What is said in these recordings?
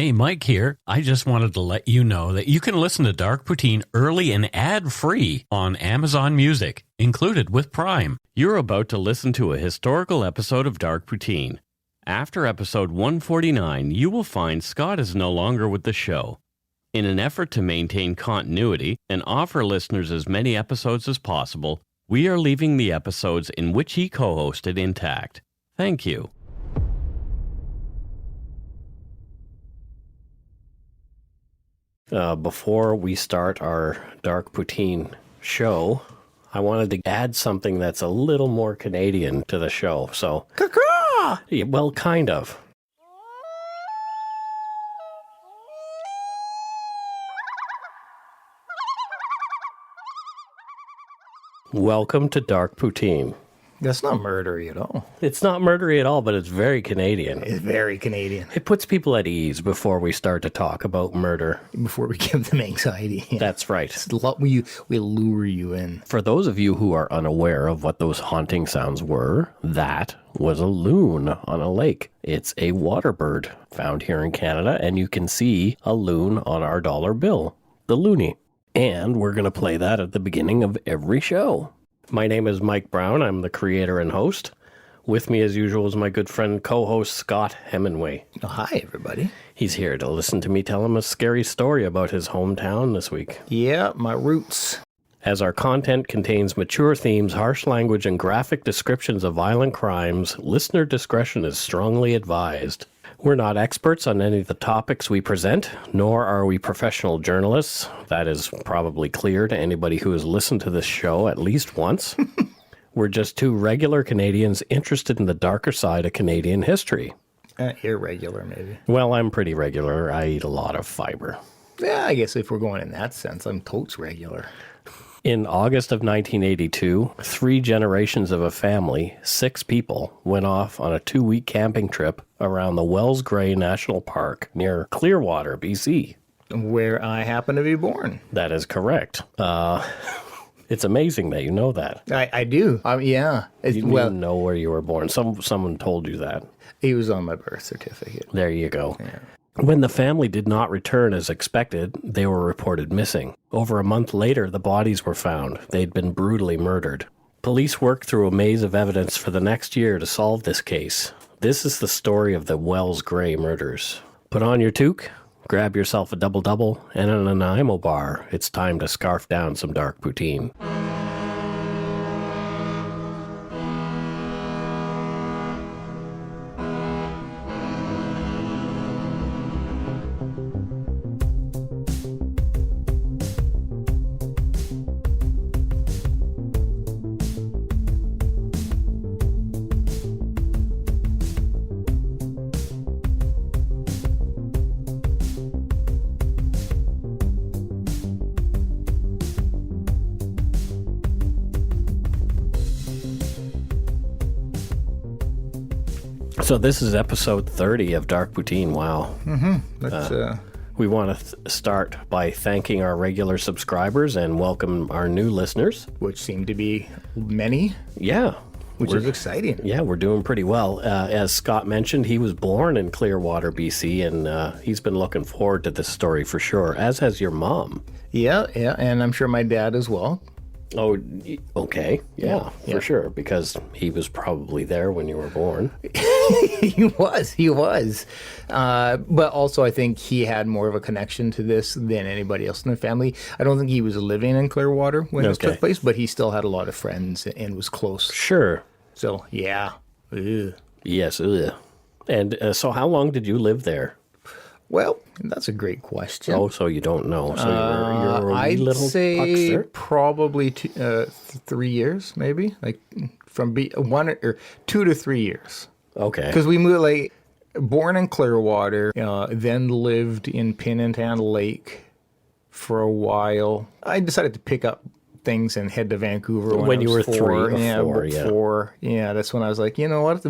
Hey, Mike here. I just wanted to let you know that you can listen to Dark Poutine early and ad-free on Amazon Music, included with Prime. You're about to listen to a historical episode of Dark Poutine. After episode 149, you will find Scott is no longer with the show. In an effort to maintain continuity and offer listeners as many episodes as possible, we are leaving the episodes in which he co-hosted intact. Thank you. Before we start our Dark Poutine show, I wanted to add something that's a little more Canadian to the show. So, yeah, well, kind of. Welcome to Dark Poutine. That's not murdery at all. It's not murdery at all, but it's very Canadian. It's very Canadian. It puts people at ease before we start to talk about murder. Before we give them anxiety. That's right. We lure you in. For those of you who are unaware of what those haunting sounds were, that was a loon on a lake. It's a water bird found here in Canada, and you can see a loon on our dollar bill, the loonie. And we're going to play that at the beginning of every show. My name is Mike Brown. I'm the creator and host. With me, as usual, is my good friend, co-host Scott Hemingway. Oh, hi, everybody. He's here to listen to me tell him a scary story about his hometown this week. Yeah, my roots. As our content contains mature themes, harsh language, and graphic descriptions of violent crimes, listener discretion is strongly advised. We're not experts on any of the topics we present, nor are we professional journalists. That is probably clear to anybody who has listened to this show at least once. We're just two regular Canadians interested in the darker side of Canadian history. Irregular, maybe. Well, I'm pretty regular. I eat a lot of fiber. Yeah, I guess if we're going in that sense, I'm totes regular. In August of 1982, 3 generations of a family, 6 people, went off on a 2-week camping trip around the Wells Gray National Park near Clearwater, BC. Where I happen to be born. That is correct. It's amazing that you know that. I do. Yeah. You didn't know where you were born. Someone told you that. It was on my birth certificate. There you go. Yeah. When the family did not return as expected, they were reported missing. Over a month later, the bodies were found. They'd been brutally murdered. Police worked through a maze of evidence for the next year to solve this case. This is the story of the Wells Gray murders. Put on your toque, grab yourself a double-double, and an Nanaimo bar. It's time to scarf down some dark poutine. So this is episode 30 of Dark Poutine. Wow. Mm-hmm. We want to start by thanking our regular subscribers and welcome our new listeners. Which seem to be many. Yeah. Which is exciting. Yeah, we're doing pretty well. As Scott mentioned, he was born in Clearwater, BC, and he's been looking forward to this story for sure, as has your mom. Yeah, and I'm sure my dad as well. Oh, okay. Yeah, for sure, because he was probably there when you were born. He was. But also I think he had more of a connection to this than anybody else in the family. I don't think he was living in Clearwater when this took place, but he still had a lot of friends and was close. Sure. So, yeah. Ugh. Yes, ugh. And so how long did you live there? Well, that's a great question. Oh, so you don't know. So you're a wee I'd little say huckster? probably 3 years, maybe. Like from 2 to 3 years. Okay. Because we moved, born in Clearwater, then lived in Pinantan Lake for a while. I decided to pick up things and head to Vancouver when you were 4. 3 or 4, yeah. 4. Yeah, that's when I was like, you know what?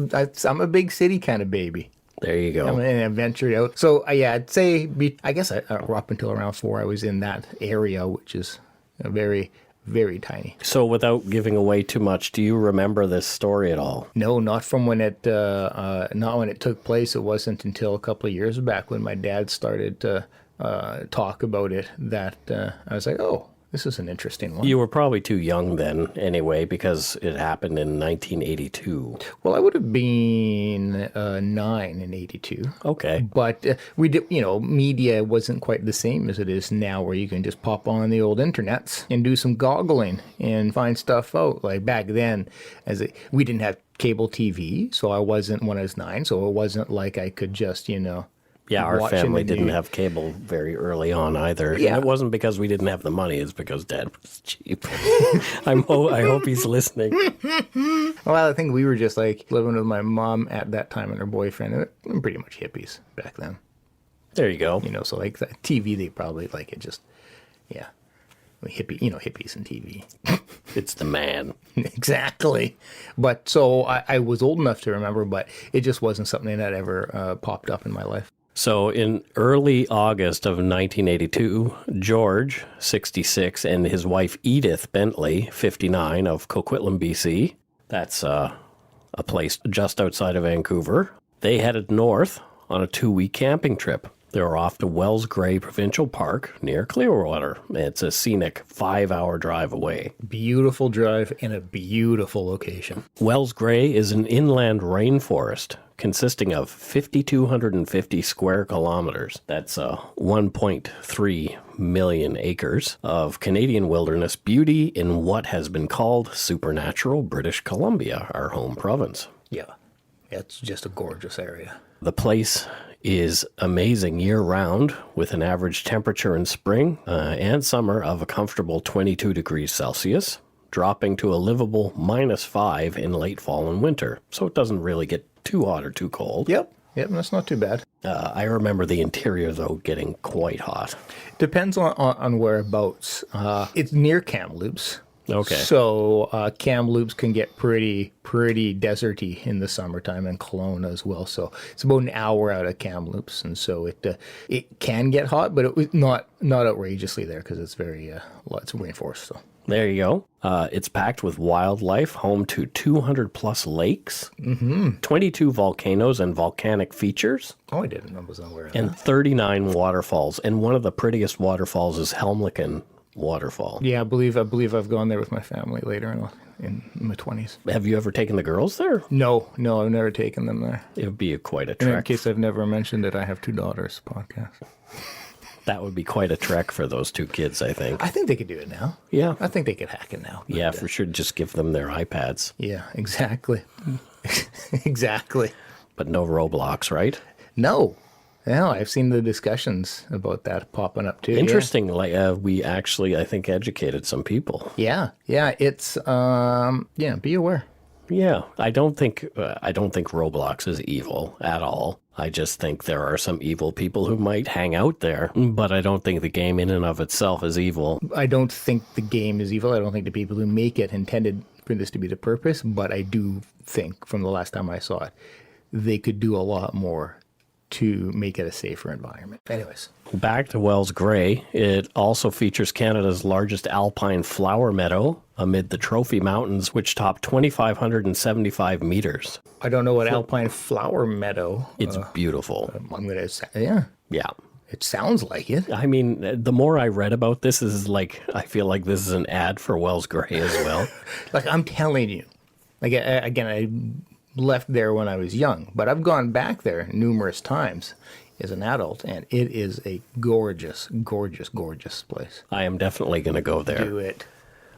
I'm a big city kind of baby. There you go. And I ventured out. So, I'd say, up until around 4, I was in that area, which is a very very tiny. So without giving away too much, do you remember this story at all? No, not from when it, not when it took place. It wasn't until a couple of years back when my dad started to talk about it that I was like, oh, this is an interesting one. You were probably too young then anyway, because it happened in 1982. Well, I would have been 9 in 82. Okay. But we did, media wasn't quite the same as it is now, where you can just pop on the old internets and do some googling and find stuff out. Like back then, we didn't have cable TV, so I wasn't when I was 9, so it wasn't like I could just, Yeah, our family didn't have cable very early on either. Yeah. And it wasn't because we didn't have the money. It's because Dad was cheap. I hope he's listening. Well, I think we were just like living with my mom at that time and her boyfriend. And pretty much hippies back then. There you go. So like the TV, they probably like it just, yeah. Hippies and TV. It's the man. Exactly. But so I was old enough to remember, but it just wasn't something that ever popped up in my life. So in early August of 1982, George, 66, and his wife Edith Benntley, 59, of Coquitlam, BC, that's a place just outside of Vancouver, they headed north on a 2-week camping trip. They were off to Wells Gray Provincial Park near Clearwater. It's a scenic 5-hour drive away. Beautiful drive in a beautiful location. Wells Gray is an inland rainforest consisting of 5,250 square kilometers. That's 1.3 million acres of Canadian wilderness beauty in what has been called supernatural British Columbia, our home province. Yeah, it's just a gorgeous area. The place is amazing year-round, with an average temperature in spring and summer of a comfortable 22 degrees Celsius, dropping to a livable -5 in late fall and winter. So it doesn't really get too hot or too cold. Yep, that's not too bad. I remember the interior, though, getting quite hot. Depends on whereabouts. It's near Kamloops. Okay. So Kamloops can get pretty deserty in the summertime, and Kelowna as well. So it's about an hour out of Kamloops, and so it can get hot, but it was not outrageously there because it's very it's rainforest. So there you go. It's packed with wildlife, home to 200 plus lakes, 22 volcanoes and volcanic features. Oh, I didn't. I was unaware of and that. 39 waterfalls. And one of the prettiest waterfalls is Helmlichen Waterfall. Yeah, I believe I've gone there with my family later in my 20s. Have you ever taken the girls there? No, I've never taken them there. It would be quite a And trek. in case I've never mentioned it, I have 2 daughters. Podcast. That would be quite a trek for those 2 kids, I think. I think they could do it now. Yeah. I think they could hack it now. Yeah, for sure. Just give them their iPads. Yeah, exactly. Exactly. But no Roblox, right? No, I've seen the discussions about that popping up too. Interesting. Like we actually, I think, educated some people. Yeah. It's be aware. Yeah, I don't think Roblox is evil at all. I just think there are some evil people who might hang out there, but I don't think the game in and of itself is evil. I don't think the game is evil. I don't think the people who make it intended for this to be the purpose, but I do think from the last time I saw it, they could do a lot more to make it a safer environment. Anyways. Back to Wells Gray, it also features Canada's largest alpine flower meadow amid the Trophy Mountains, which top 2,575 meters. I don't know what alpine flower meadow. It's beautiful. I'm going to say, yeah. Yeah. It sounds like it. I mean, the more I read about this, I feel like this is an ad for Wells Gray as well. Like, I'm telling you. Like, again, I left there when I was young, but I've gone back there numerous times as an adult, and it is a gorgeous, gorgeous, gorgeous place. I am definitely going to go there. Do it.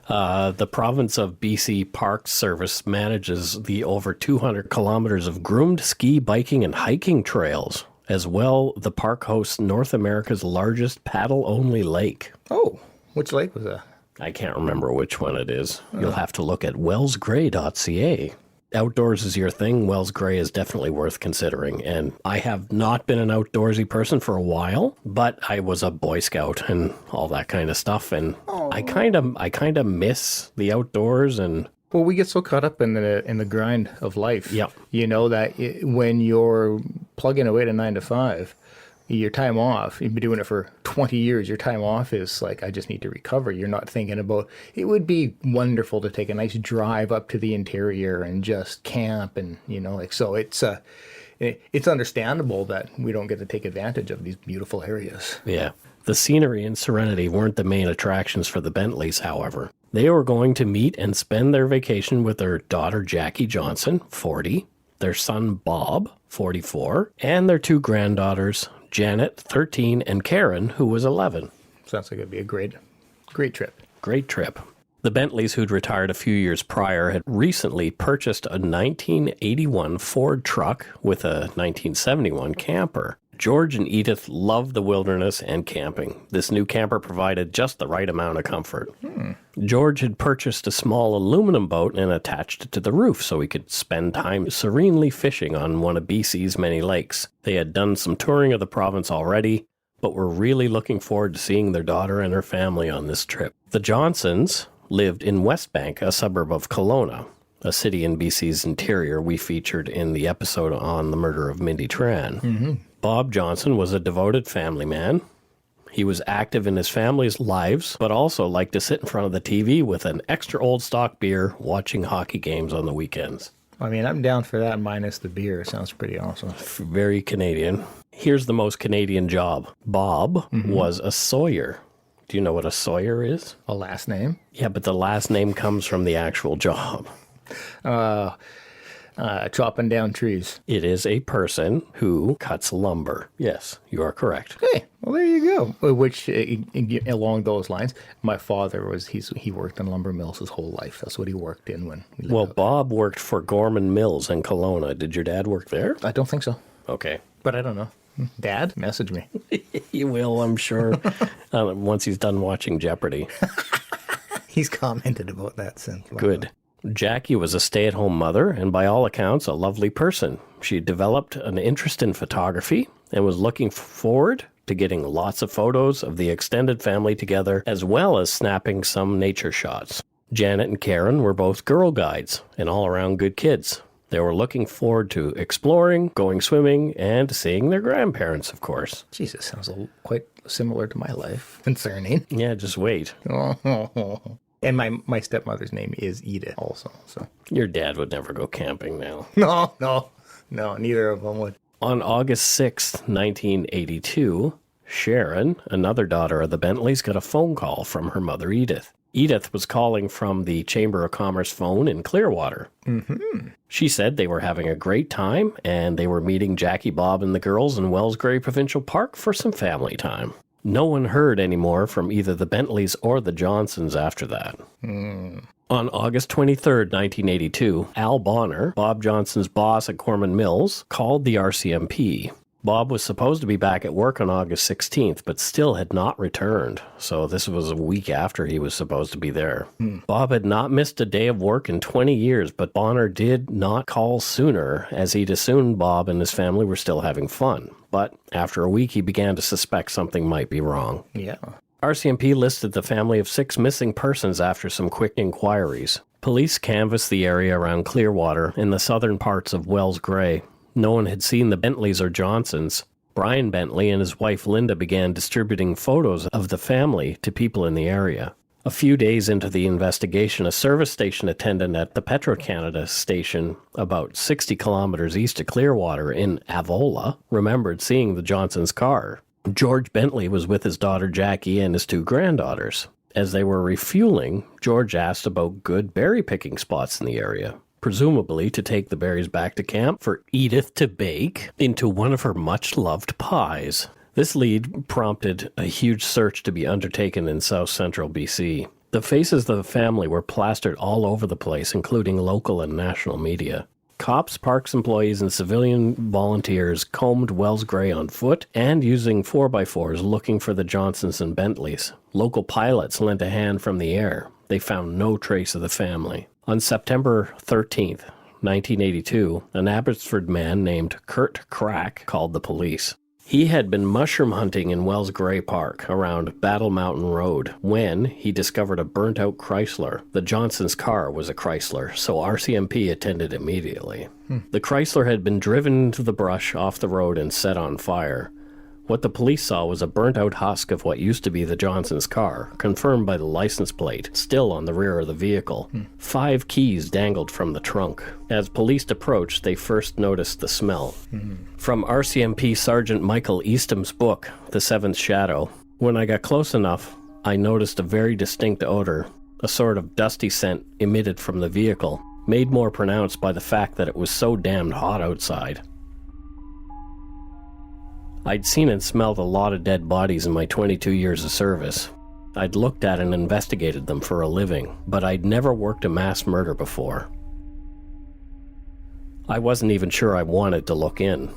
The province of BC Parks Service manages the over 200 kilometers of groomed ski, biking, and hiking trails. As well, the park hosts North America's largest paddle-only lake. Oh, which lake was that? I can't remember which one it is. You'll have to look at wellsgray.ca. Outdoors is your thing, Wells Gray is definitely worth considering. And I have not been an outdoorsy person for a while, but I was a Boy Scout and all that kind of stuff. And I kind of miss the outdoors. And well, we get so caught up in the grind of life. Yep. You know that when you're plugging away to 9 to 5, your time off, you've been doing it for 20 years, your time off is like, I just need to recover. You're not thinking about, it would be wonderful to take a nice drive up to the interior and just camp. And, so it's understandable that we don't get to take advantage of these beautiful areas. Yeah. The scenery and serenity weren't the main attractions for the Bentleys, however. They were going to meet and spend their vacation with their daughter Jackie Johnson, 40, their son Bob, 44, and their 2 granddaughters, Janet, 13, and Karen, who was 11. Sounds like it'd be a great trip. Great trip. The Bentleys, who'd retired a few years prior, had recently purchased a 1981 Ford truck with a 1971 camper. George and Edith loved the wilderness and camping. This new camper provided just the right amount of comfort. George had purchased a small aluminum boat and attached it to the roof so he could spend time serenely fishing on one of BC's many lakes. They had done some touring of the province already, but were really looking forward to seeing their daughter and her family on this trip. The Johnsons lived in Westbank, a suburb of Kelowna, a city in BC's interior we featured in the episode on the murder of Mindy Tran. Mm-hmm. Bob Johnson was a devoted family man. He was active in his family's lives, but also liked to sit in front of the TV with an extra old stock beer, watching hockey games on the weekends. I mean, I'm down for that minus the beer. Sounds pretty awesome. Very Canadian. Here's the most Canadian job. Bob was a sawyer. Do you know what a sawyer is? A last name? Yeah, but the last name comes from the actual job. Chopping down trees. It is a person who cuts lumber. Yes, you are correct. Okay, well, there you go. Which, along those lines, my father he worked in lumber mills his whole life. That's what he worked in when we lived out. Bob worked for Gorman Mills in Kelowna. Did your dad work there? I don't think so. Okay. But I don't know. Dad, message me. He will, I'm sure, once he's done watching Jeopardy. He's commented about that since. Good. Jackie was a stay-at-home mother and by all accounts a lovely person. She developed an interest in photography and was looking forward to getting lots of photos of the extended family together as well as snapping some nature shots. Janet and Karen were both girl guides and all-around good kids. They were looking forward to exploring, going swimming, and seeing their grandparents, of course. Jesus, sounds quite similar to my life. Concerning. Yeah, just wait. And my stepmother's name is Edith also. So Your dad would never go camping now. No, neither of them would. On August 6th, 1982, Sharon, another daughter of the Bentleys, got a phone call from her mother, Edith. Edith was calling from the Chamber of Commerce phone in Clearwater. Mm-hmm. She said they were having a great time and they were meeting Jackie, Bob, and the girls in Wellsgrey Provincial Park for some family time. No one heard anymore from either the Bentleys or the Johnsons after that. On August 23rd, 1982, Al Bonner, Bob Johnson's boss at Gorman Mills, called the RCMP. Bob was supposed to be back at work on August 16th, but still had not returned. So this was a week after he was supposed to be there. Bob had not missed a day of work in 20 years, but Bonner did not call sooner, as he'd assumed Bob and his family were still having fun. But after a week, he began to suspect something might be wrong. Yeah. RCMP listed the family of 6 missing persons after some quick inquiries. Police canvassed the area around Clearwater in the southern parts of Wells Grey. No one had seen the Bentleys or Johnsons. Brian Benntley and his wife Linda began distributing photos of the family to people in the area. A few days into the investigation, a service station attendant at the Petro-Canada station about 60 kilometers east of Clearwater in Avola remembered seeing the Johnsons' car. George Benntley was with his daughter Jackie and his 2 granddaughters. As they were refueling, George asked about good berry-picking spots in the area, presumably to take the berries back to camp for Edith to bake into one of her much-loved pies. This lead prompted a huge search to be undertaken in south-central BC. The faces of the family were plastered all over the place, including local and national media. Cops, parks employees, and civilian volunteers combed Wells Grey on foot and using 4x4s looking for the Johnsons and Bentleys. Local pilots lent a hand from the air. They found no trace of the family. On September 13th, 1982, an Abbotsford man named Kurt Crack called the police. He had been mushroom hunting in Wells Grey Park around Battle Mountain Road when he discovered a burnt-out Chrysler. The Johnsons' car was a Chrysler, so RCMP attended immediately. The Chrysler had been driven into the brush off the road and set on fire. What the police saw was a burnt-out husk of what used to be the Johnsons' car, confirmed by the license plate, still on the rear of the vehicle. 5 keys dangled from the trunk. As police approached, they first noticed the smell. From RCMP Sergeant Michael Eastom's book, The Seventh Shadow, when I got close enough, I noticed a very distinct odor, a sort of dusty scent emitted from the vehicle, made more pronounced by the fact that it was so damned hot outside. I'd seen and smelled a lot of dead bodies in my 22 years of service. I'd looked at and investigated them for a living, but I'd never worked a mass murder before. I wasn't even sure I wanted to look in,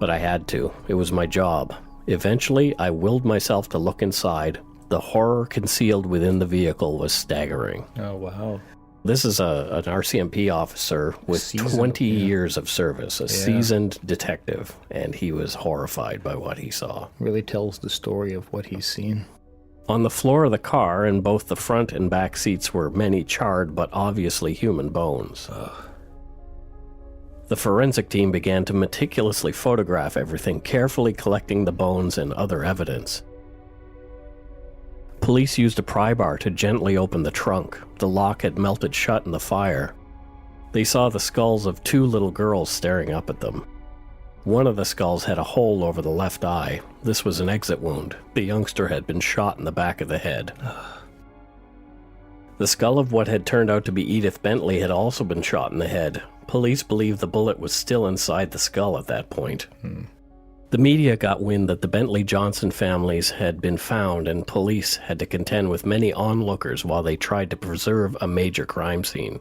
but I had to. It was my job. Eventually, I willed myself to look inside. The horror concealed within the vehicle was staggering. Oh, wow. This is an RCMP officer with 20 years of service, a seasoned detective, and he was horrified by what he saw. Really tells the story of what he's seen. On the floor of the car, in both the front and back seats, were many charred but obviously human bones. The forensic team began to meticulously photograph everything, carefully collecting the bones and other evidence. Police used a pry bar to gently open the trunk. The lock had melted shut in the fire. They saw the skulls of 2 little girls staring up at them. One of the skulls had a hole over the left eye. This was an exit wound. The youngster had been shot in the back of the head. The skull of what had turned out to be Edith Benntley had also been shot in the head. Police believed the bullet was still inside the skull at that point. The media got wind that the Benntley Johnson families had been found, and police had to contend with many onlookers while they tried to preserve a major crime scene.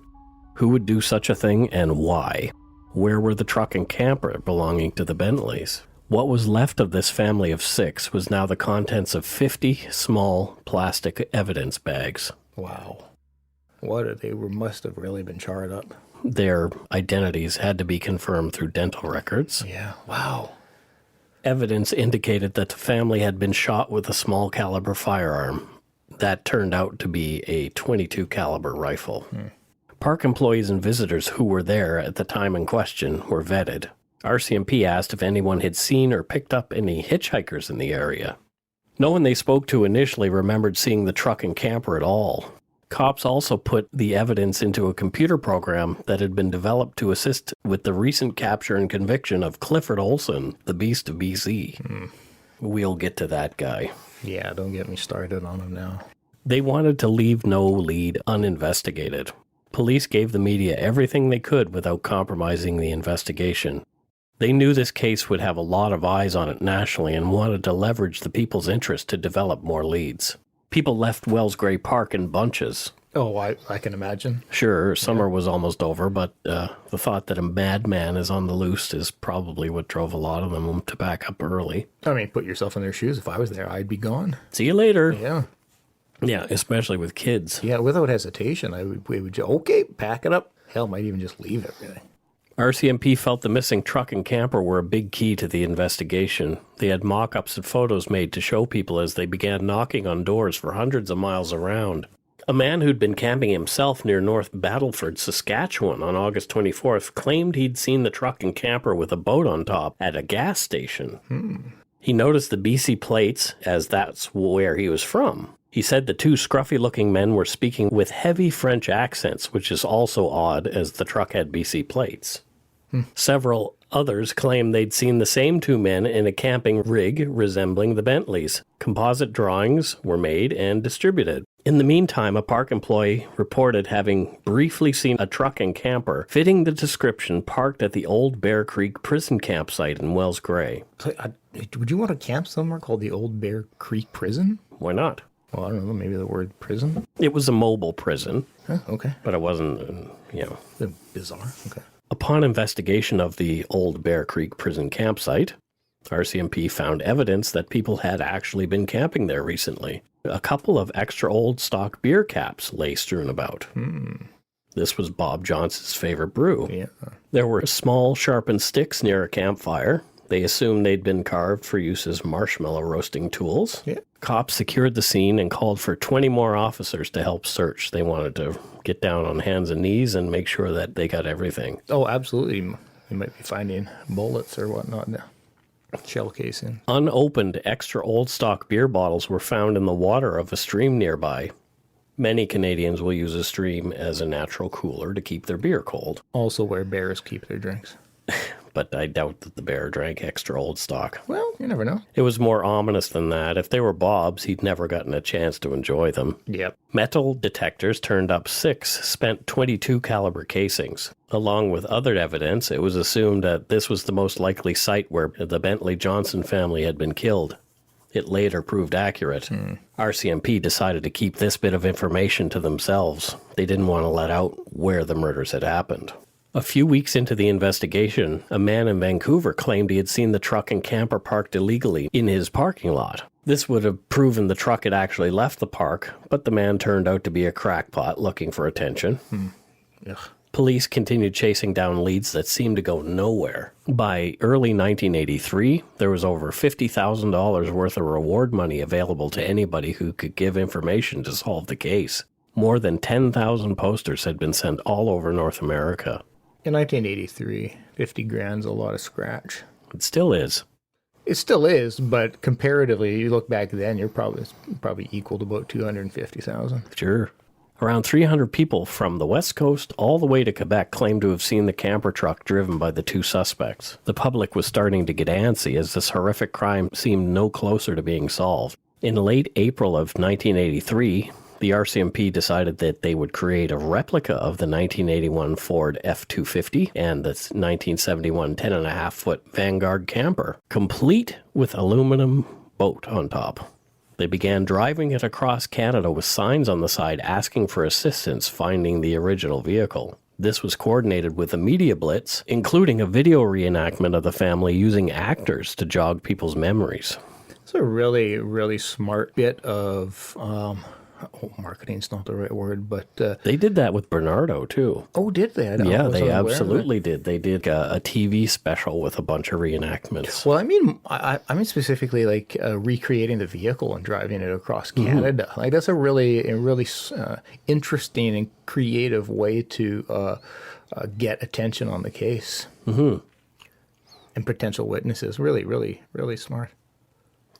Who would do such a thing, and why? Where were the truck and camper belonging to the Bentleys? What was left of this family of 6 was now the contents of 50 small plastic evidence bags. Wow. Must have really been charred up. Their identities had to be confirmed through dental records. Yeah, wow. Evidence indicated that the family had been shot with a small caliber firearm. That turned out to be a .22 caliber rifle. Park employees and visitors who were there at the time in question were vetted. RCMP asked if anyone had seen or picked up any hitchhikers in the area. No one they spoke to initially remembered seeing the truck and camper at all. Cops also put the evidence into a computer program that had been developed to assist with the recent capture and conviction of Clifford Olson, the Beast of BC. We'll get to that guy. Yeah, don't get me started on him now. They wanted to leave no lead uninvestigated. Police gave the media everything they could without compromising the investigation. They knew this case would have a lot of eyes on it nationally and wanted to leverage the people's interest to develop more leads. People left Wells Gray Park in bunches. Oh, I can imagine. Sure, summer was almost over, but the thought that a madman is on the loose is probably what drove a lot of them to back up early. I mean, put yourself in their shoes. If I was there, I'd be gone. See you later. Yeah. Yeah, especially with kids. Yeah, without hesitation, we would just, okay, pack it up. Hell, might even just leave everything. RCMP felt the missing truck and camper were a big key to the investigation. They had mock-ups and photos made to show people as they began knocking on doors for hundreds of miles around. A man who'd been camping himself near North Battleford, Saskatchewan on August 24th claimed he'd seen the truck and camper with a boat on top at a gas station. He noticed the BC plates, as that's where he was from. He said the 2 scruffy-looking men were speaking with heavy French accents, which is also odd as the truck had BC plates. Several others claimed they'd seen the same 2 men in a camping rig resembling the Bentleys. Composite drawings were made and distributed. In the meantime, a park employee reported having briefly seen a truck and camper fitting the description parked at the old Bear Creek prison campsite in Wells Gray. So, would you want to camp somewhere called the Old Bear Creek Prison? Why not? Well, I don't know, maybe the word prison? It was a mobile prison. Huh, okay. But it wasn't, Bizarre, okay. Upon investigation of the old Bear Creek prison campsite, RCMP found evidence that people had actually been camping there recently. A couple of extra old stock beer caps lay strewn about. This was Bob Johnson's favorite brew. Yeah. There were small sharpened sticks near a campfire. They assumed they'd been carved for use as marshmallow roasting tools. Yeah. Cops secured the scene and called for 20 more officers to help search. They wanted to get down on hands and knees and make sure that they got everything. Oh, absolutely. They might be finding bullets or whatnot now. Shell casing. Unopened extra old stock beer bottles were found in the water of a stream nearby. Many Canadians will use a stream as a natural cooler to keep their beer cold. Also where bears keep their drinks. But I doubt that the bear drank extra old stock. Well, you never know. It was more ominous than that. If they were Bob's, he'd never gotten a chance to enjoy them. Yep. Metal detectors turned up 6 spent .22 caliber casings. Along with other evidence, it was assumed that this was the most likely site where the Benntley Johnson family had been killed. It later proved accurate. RCMP decided to keep this bit of information to themselves. They didn't want to let out where the murders had happened. A few weeks into the investigation, a man in Vancouver claimed he had seen the truck and camper parked illegally in his parking lot. This would have proven the truck had actually left the park, but the man turned out to be a crackpot looking for attention. Ugh. Police continued chasing down leads that seemed to go nowhere. By early 1983, there was over $50,000 worth of reward money available to anybody who could give information to solve the case. More than 10,000 posters had been sent all over North America. In 1983, 50 grand's a lot of scratch. It still is. It still is, but comparatively, you look back then, you're probably equal to about 250,000. Sure. Around 300 people from the West Coast all the way to Quebec claimed to have seen the camper truck driven by the 2 suspects. The public was starting to get antsy as this horrific crime seemed no closer to being solved. In late April of 1983, the RCMP decided that they would create a replica of the 1981 Ford F-250 and the 1971 10.5-foot Vanguard camper, complete with aluminum boat on top. They began driving it across Canada with signs on the side asking for assistance finding the original vehicle. This was coordinated with a media blitz, including a video reenactment of the family using actors to jog people's memories. It's a really, really smart bit of... marketing's not the right word, but... they did that with Bernardo, too. Oh, did they? Yeah, they absolutely did. They did a TV special with a bunch of reenactments. Well, I mean specifically like recreating the vehicle and driving it across Canada. Like that's a really interesting and creative way to get attention on the case. And potential witnesses. Really, really, really smart.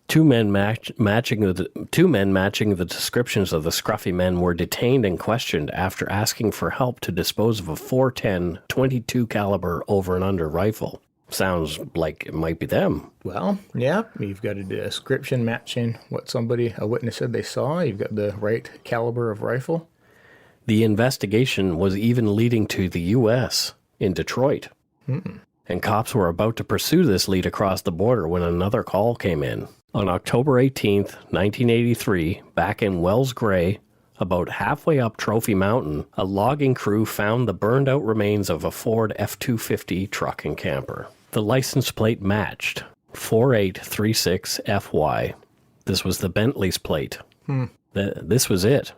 Two men matching the descriptions of the scruffy men were detained and questioned after asking for help to dispose of a .410 .22 caliber over and under rifle. Sounds like it might be them. Well, yeah, you've got a description matching what a witness said they saw. You've got the right caliber of rifle. The investigation was even leading to the U.S. in Detroit. And cops were about to pursue this lead across the border when another call came in. On October 18th, 1983, back in Wells Gray, about halfway up Trophy Mountain, a logging crew found the burned-out remains of a Ford F-250 truck and camper. The license plate matched, 4836FY. This was the Bentley's plate. This was it.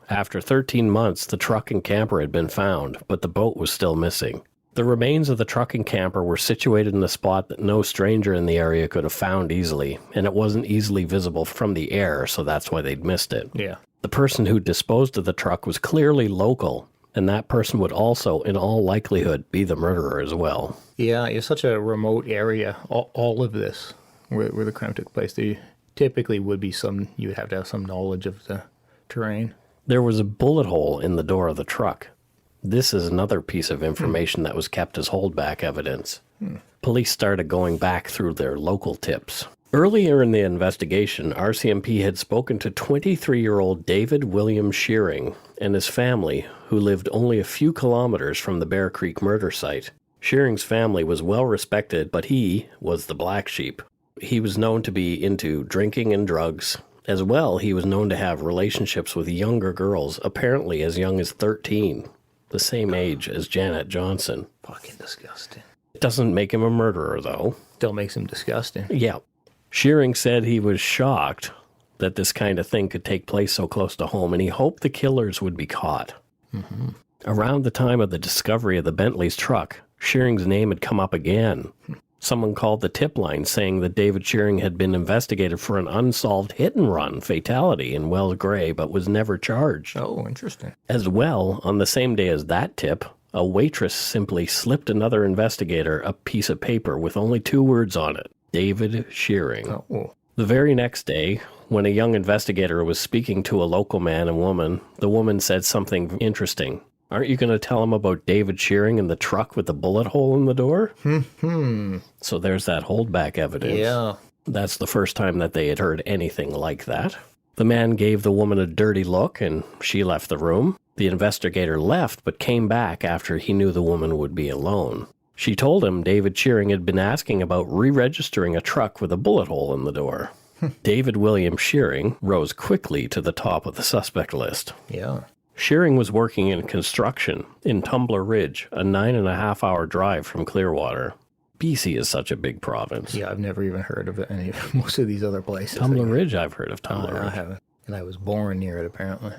After 13 months, the truck and camper had been found, but the boat was still missing. The remains of the truck and camper were situated in a spot that no stranger in the area could have found easily, and it wasn't easily visible from the air, so that's why they'd missed it. Yeah. The person who disposed of the truck was clearly local, and that person would also, in all likelihood, be the murderer as well. Yeah, it's such a remote area, all of this, where the crime took place. There typically would be you would have to have some knowledge of the terrain. There was a bullet hole in the door of the truck. This is another piece of information that was kept as holdback evidence. Police started going back through their local tips. Earlier in the investigation, RCMP had spoken to 23-year-old David William Shearing and his family, who lived only a few kilometers from the Bear Creek murder site. Shearing's family was well respected, but he was the black sheep. He was known to be into drinking and drugs. As well, he was known to have relationships with younger girls, apparently as young as 13. The same age as Janet Johnson. Fucking disgusting. It doesn't make him a murderer, though. Still makes him disgusting. Yeah. Shearing said he was shocked that this kind of thing could take place so close to home, and he hoped the killers would be caught. Around the time of the discovery of the Bentley's truck, Shearing's name had come up again. Someone called the tip line saying that David Shearing had been investigated for an unsolved hit-and-run fatality in Wells Gray, but was never charged. Oh, interesting. As well, on the same day as that tip, a waitress simply slipped another investigator a piece of paper with only 2 words on it. David Shearing. Oh. The very next day, when a young investigator was speaking to a local man and woman, the woman said something interesting. Aren't you going to tell him about David Shearing and the truck with the bullet hole in the door? So there's that holdback evidence. Yeah. That's the first time that they had heard anything like that. The man gave the woman a dirty look, and she left the room. The investigator left, but came back after he knew the woman would be alone. She told him David Shearing had been asking about re-registering a truck with a bullet hole in the door. David William Shearing rose quickly to the top of the suspect list. Yeah. Shearing was working in construction in Tumbler Ridge, a 9.5-hour drive from Clearwater. BC is such a big province. Yeah, I've never even heard of most of these other places. Tumbler Ridge, I've heard of Tumbler Ridge. I haven't. And I was born near it, apparently.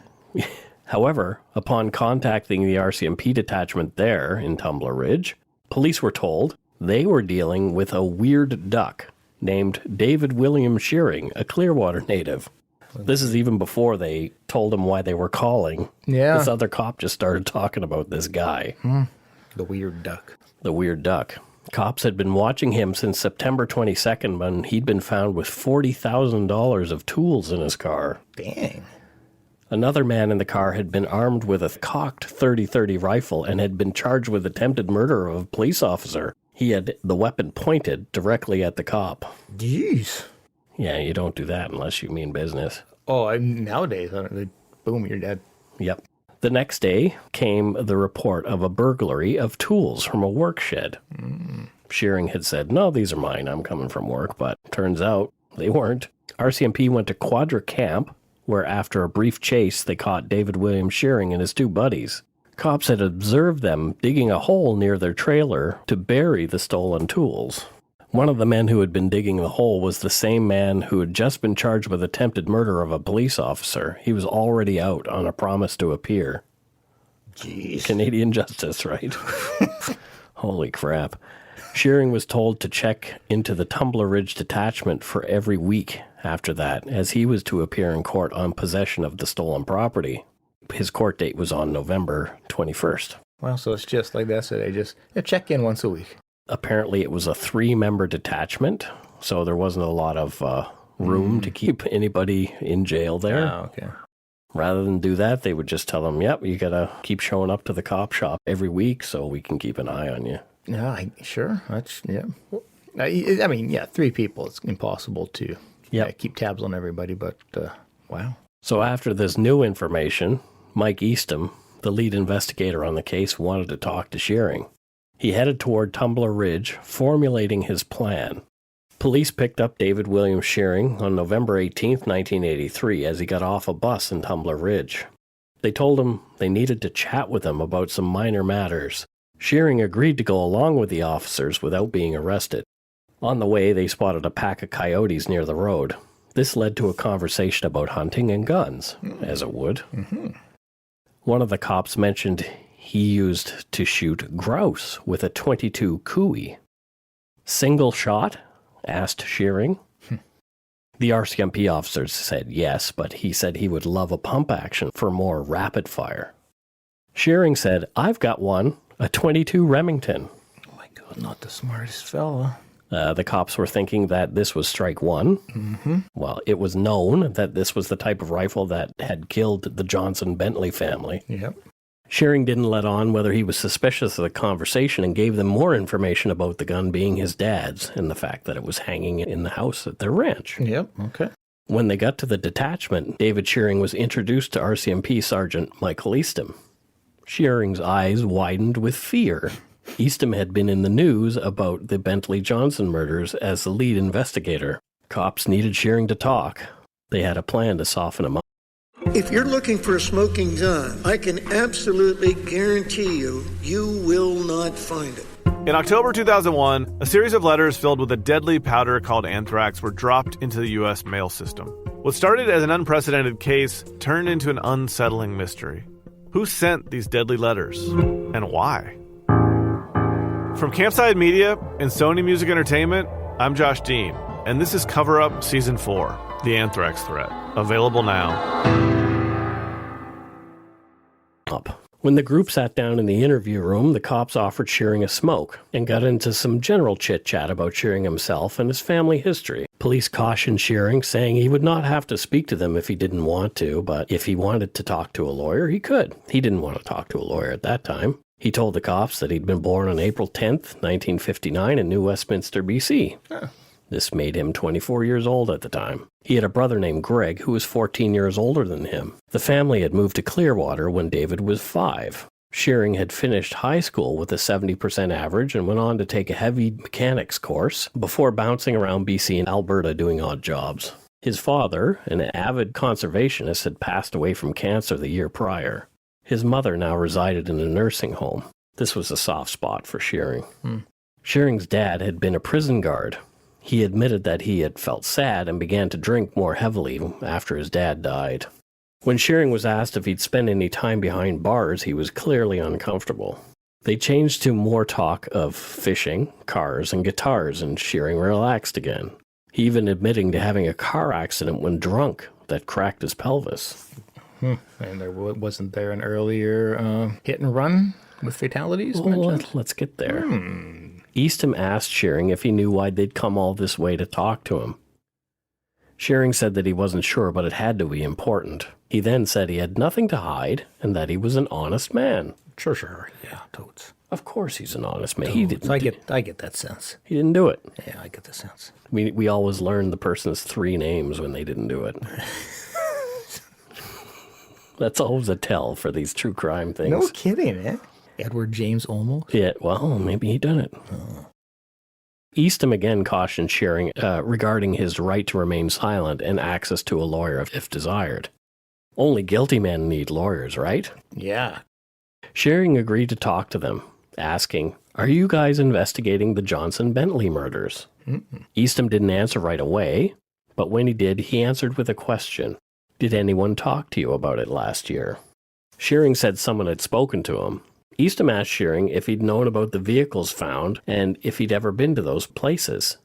However, upon contacting the RCMP detachment there in Tumbler Ridge, police were told they were dealing with a weird duck named David William Shearing, a Clearwater native. This is even before they told him why they were calling. Yeah. This other cop just started talking about this guy. The weird duck. The weird duck. Cops had been watching him since September 22nd when he'd been found with $40,000 of tools in his car. Dang. Another man in the car had been armed with a cocked .30-30 rifle and had been charged with attempted murder of a police officer. He had the weapon pointed directly at the cop. Jeez. Yeah, you don't do that unless you mean business. Oh, nowadays, boom, you're dead. Yep. The next day came the report of a burglary of tools from a work shed. Shearing had said, no, these are mine, I'm coming from work, but turns out they weren't. RCMP went to Quadra Camp, where after a brief chase, they caught David William Shearing and his two buddies. Cops had observed them digging a hole near their trailer to bury the stolen tools. One of the men who had been digging the hole was the same man who had just been charged with attempted murder of a police officer. He was already out on a promise to appear. Jeez. Canadian justice, right? Holy crap. Shearing was told to check into the Tumbler Ridge detachment for every week after that, as he was to appear in court on possession of the stolen property. His court date was on November 21st. Well, so it's just like that, so they just check in once a week. Apparently it was a 3-member detachment, so there wasn't a lot of room to keep anybody in jail there. Oh, okay. Rather than do that, they would just tell them, yep, you got to keep showing up to the cop shop every week so we can keep an eye on you. Yeah, sure. That's, yeah. I mean, yeah, 3 people, it's impossible to keep tabs on everybody, but wow. So after this new information, Mike Eastham, the lead investigator on the case, wanted to talk to Shearing. He headed toward Tumbler Ridge, formulating his plan. Police picked up David William Shearing on November 18, 1983, as he got off a bus in Tumbler Ridge. They told him they needed to chat with him about some minor matters. Shearing agreed to go along with the officers without being arrested. On the way, they spotted a pack of coyotes near the road. This led to a conversation about hunting and guns, as it would. One of the cops mentioned he used to shoot grouse with a .22 Cooey. Single shot? Asked Shearing. The RCMP officers said yes, but he said he would love a pump action for more rapid fire. Shearing said, I've got one, a .22 Remington. Oh my God, not the smartest fella. The cops were thinking that this was strike one. Well, it was known that this was the type of rifle that had killed the Johnson Benntley family. Yep. Shearing didn't let on whether he was suspicious of the conversation and gave them more information about the gun being his dad's and the fact that it was hanging in the house at their ranch. Yep, okay. When they got to the detachment, David Shearing was introduced to RCMP Sergeant Michael Eastham. Shearing's eyes widened with fear. Eastham had been in the news about the Benntley Johnson murders as the lead investigator. Cops needed Shearing to talk. They had a plan to soften him up. If you're looking for a smoking gun, I can absolutely guarantee you, you will not find it. In October 2001, a series of letters filled with a deadly powder called anthrax were dropped into the U.S. mail system. What started as an unprecedented case turned into an unsettling mystery. Who sent these deadly letters? And why? From Campside Media and Sony Music Entertainment, I'm Josh Dean, and this is Cover Up Season 4, The Anthrax Threat. Available now. When the group sat down in the interview room, the cops offered Shearing a smoke and got into some general chit-chat about Shearing himself and his family history. Police cautioned Shearing, saying he would not have to speak to them if he didn't want to, but if he wanted to talk to a lawyer, he could. He didn't want to talk to a lawyer at that time. He told the cops that he'd been born on April 10th, 1959 in New Westminster, BC. This made him 24 years old at the time. He had a brother named Greg who was 14 years older than him. The family had moved to Clearwater when David was 5. Shearing had finished high school with a 70% average and went on to take a heavy mechanics course before bouncing around BC and Alberta doing odd jobs. His father, an avid conservationist, had passed away from cancer the year prior. His mother now resided in a nursing home. This was a soft spot for Shearing. Shearing's dad had been a prison guard. He admitted that he had felt sad and began to drink more heavily after his dad died. When Shearing was asked if he'd spend any time behind bars, he was clearly uncomfortable. They changed to more talk of fishing, cars, and guitars, and Shearing relaxed again. He even admitting to having a car accident when drunk that cracked his pelvis. And wasn't there an earlier hit and run with fatalities? Well, let's get there. Eastham asked Shearing if he knew why they'd come all this way to talk to him. Shearing said that he wasn't sure, but it had to be important. He then said he had nothing to hide and that he was an honest man. Sure. Yeah, totes. Of course he's an honest man. Totes. He didn't. I get that sense. He didn't do it. Yeah, I get the sense. We always learned the person's 3 names when they didn't do it. That's always a tell for these true crime things. No kidding, eh? Edward James Olmos? Yeah, well, maybe he done it. Eastham again cautioned Shearing regarding his right to remain silent and access to a lawyer if desired. Only guilty men need lawyers, right? Yeah. Shearing agreed to talk to them, asking, "Are you guys investigating the Johnson-Benntley murders?" Eastham didn't answer right away, but when he did, he answered with a question. "Did anyone talk to you about it last year?" Shearing said someone had spoken to him. Eastham asked Shearing if he'd known about the vehicles found and if he'd ever been to those places.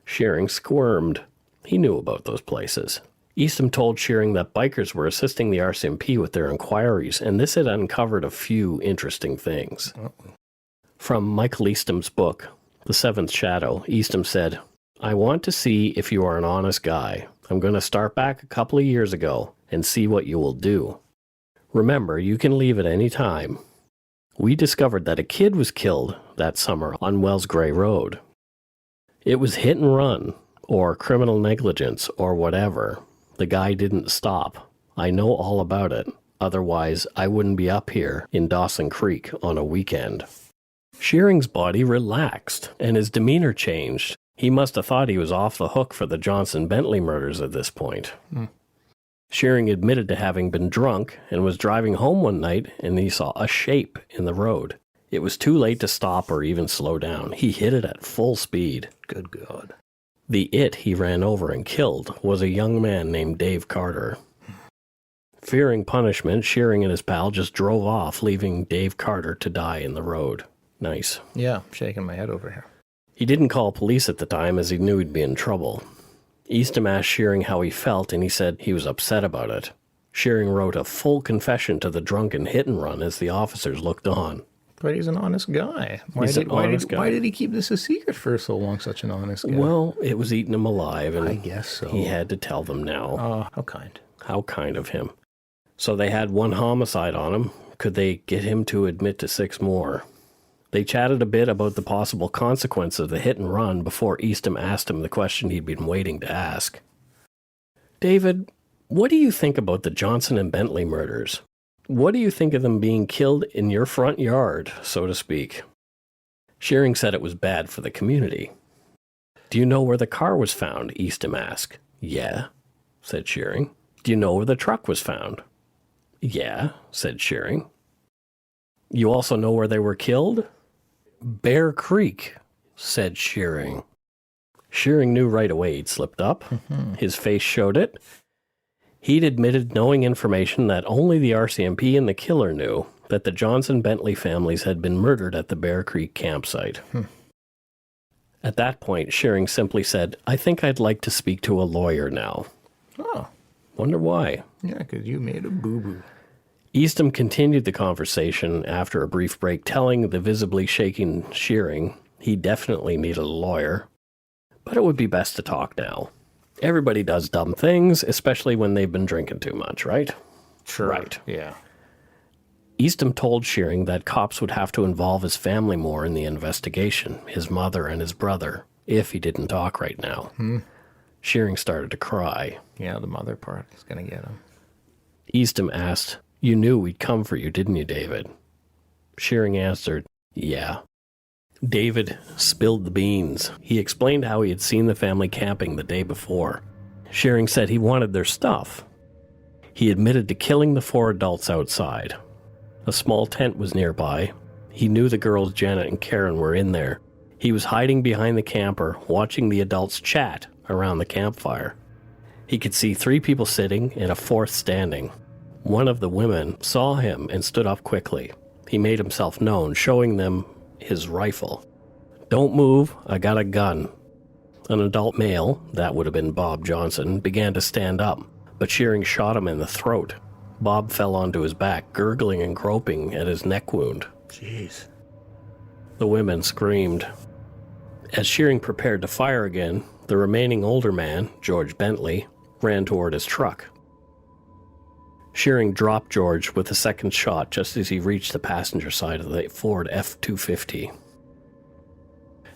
Shearing squirmed. He knew about those places. Eastham told Shearing that bikers were assisting the RCMP with their inquiries, and this had uncovered a few interesting things. From Michael Eastham's book, The Seventh Shadow, Eastham said, "I want to see if you are an honest guy. I'm going to start back a couple of years ago and see what you will do. Remember, you can leave at any time. We discovered that a kid was killed that summer on Wells Gray Road. It was hit and run, or criminal negligence, or whatever. The guy didn't stop. I know all about it. Otherwise, I wouldn't be up here in Dawson Creek on a weekend." Shearing's body relaxed, and his demeanor changed. He must have thought he was off the hook for the Johnson-Benntley murders at this point. Shearing admitted to having been drunk and was driving home one night and he saw a shape in the road. It was too late to stop or even slow down. He hit it at full speed. Good God. The he ran over and killed was a young man named Dave Carter. Fearing punishment, Shearing and his pal just drove off, leaving Dave Carter to die in the road. Nice. Yeah, shaking my head over here. He didn't call police at the time as he knew he'd be in trouble. Eastham asked Shearing how he felt, and he said he was upset about it. Shearing wrote a full confession to the drunken hit and run as the officers looked on. But he's an honest guy. Why did he keep this a secret for so long, such an honest guy? Well, it was eating him alive, and I guess so. He had to tell them now. Oh, how kind. How kind of him. So they had 1 homicide on him. Could they get him to admit to 6 more? They chatted a bit about the possible consequence of the hit and run before Eastham asked him the question he'd been waiting to ask. "David, what do you think about the Johnson and Benntley murders? What do you think of them being killed in your front yard, so to speak?" Shearing said it was bad for the community. "Do you know where the car was found?" Eastham asked. "Yeah," said Shearing. "Do you know where the truck was found?" "Yeah," said Shearing. "You also know where they were killed?" "Bear Creek," said Shearing. Shearing knew right away he'd slipped up. His face showed it. He'd admitted knowing information that only the RCMP and the killer knew, that the Johnson-Benntley families had been murdered at the Bear Creek campsite. At that point, Shearing simply said, "I think I'd like to speak to a lawyer now." Oh. Wonder why. Yeah, because you made a boo-boo. Eastham continued the conversation after a brief break, telling the visibly shaking Shearing he definitely needed a lawyer, but it would be best to talk now. Everybody does dumb things, especially when they've been drinking too much, right? Sure. Right. Yeah. Eastham told Shearing that cops would have to involve his family more in the investigation, his mother and his brother, if he didn't talk right now. Shearing started to cry. Yeah, the mother part is going to get him. Eastham asked, "You knew we'd come for you, didn't you, David?" Shearing answered, "Yeah." David spilled the beans. He explained how he had seen the family camping the day before. Shearing said he wanted their stuff. He admitted to killing the 4 adults outside. A small tent was nearby. He knew the girls Janet and Karen were in there. He was hiding behind the camper, watching the adults chat around the campfire. He could see 3 people sitting and a 4th standing. One of the women saw him and stood up quickly. He made himself known, showing them his rifle. "Don't move, I got a gun." An adult male, that would have been Bob Johnson, began to stand up, but Shearing shot him in the throat. Bob fell onto his back, gurgling and groping at his neck wound. Jeez. The women screamed. As Shearing prepared to fire again, the remaining older man, George Benntley, ran toward his truck. Shearing dropped George with a second shot just as he reached the passenger side of the Ford F-250.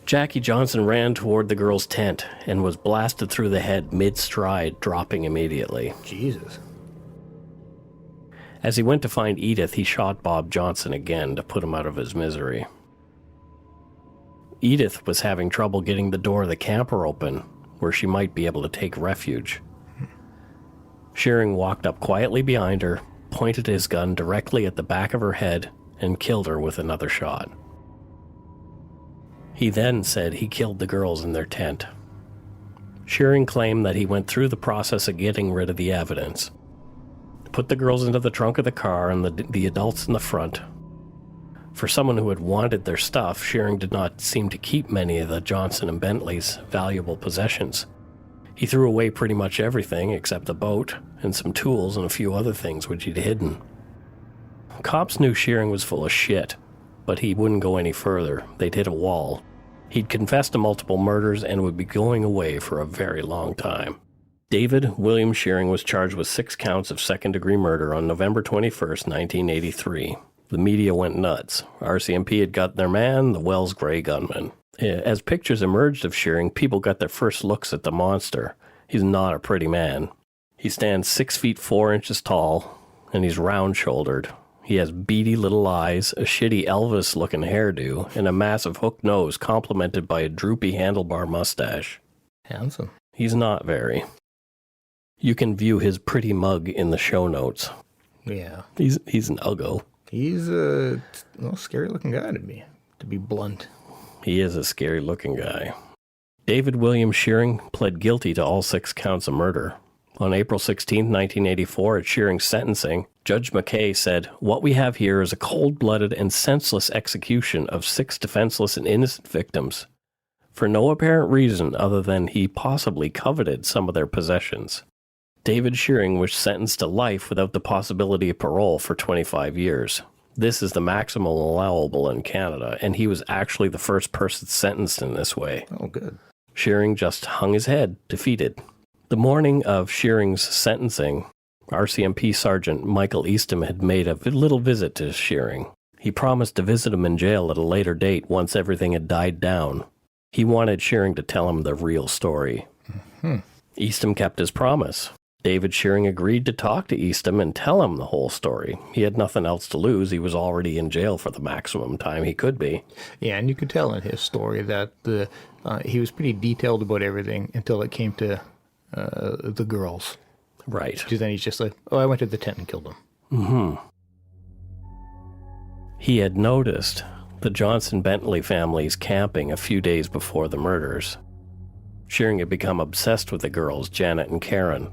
Jackie Johnson ran toward the girl's tent and was blasted through the head mid-stride, dropping immediately. Jesus. As he went to find Edith, he shot Bob Johnson again to put him out of his misery. Edith was having trouble getting the door of the camper open, where she might be able to take refuge. Shearing walked up quietly behind her, pointed his gun directly at the back of her head, and killed her with another shot. He then said he killed the girls in their tent. Shearing claimed that he went through the process of getting rid of the evidence. Put the girls into the trunk of the car and the adults in the front. For someone who had wanted their stuff, Shearing did not seem to keep many of the Johnson and Bentley's valuable possessions. He threw away pretty much everything except the boat and some tools and a few other things which he'd hidden. Cops knew Shearing was full of shit, but he wouldn't go any further. They'd hit a wall. He'd confessed to multiple murders and would be going away for a very long time. David William Shearing was charged with 6 counts of second-degree murder on November 21st, 1983. The media went nuts. RCMP had got their man, the Wells Gray gunman. As pictures emerged of Shearing, people got their first looks at the monster. He's not a pretty man. He stands 6 feet 4 inches tall, and he's round-shouldered. He has beady little eyes, a shitty Elvis-looking hairdo, and a massive hooked nose complemented by a droopy handlebar mustache. Handsome. He's not very. You can view his pretty mug in the show notes. Yeah. He's an uggo. He's a scary-looking guy to be blunt. He is a scary-looking guy. David William Shearing pled guilty to all 6 counts of murder. On April 16, 1984, at Shearing's sentencing, Judge McKay said, "What we have here is a cold-blooded and senseless execution of 6 defenseless and innocent victims, for no apparent reason other than he possibly coveted some of their possessions." David Shearing was sentenced to life without the possibility of parole for 25 years. This is the maximum allowable in Canada, and he was actually the first person sentenced in this way. Oh, good. Shearing just hung his head, defeated. The morning of Shearing's sentencing, RCMP Sergeant Michael Eastham had made a little visit to Shearing. He promised to visit him in jail at a later date once everything had died down. He wanted Shearing to tell him the real story. Eastham kept his promise. David Shearing agreed to talk to Eastham and tell him the whole story. He had nothing else to lose. He was already in jail for the maximum time he could be. Yeah, and you could tell in his story that he was pretty detailed about everything until it came to the girls. Right. Because then he's just like, "Oh, I went to the tent and killed them." Mm-hmm. He had noticed the Johnson-Bentley families camping a few days before the murders. Shearing had become obsessed with the girls, Janet and Karen.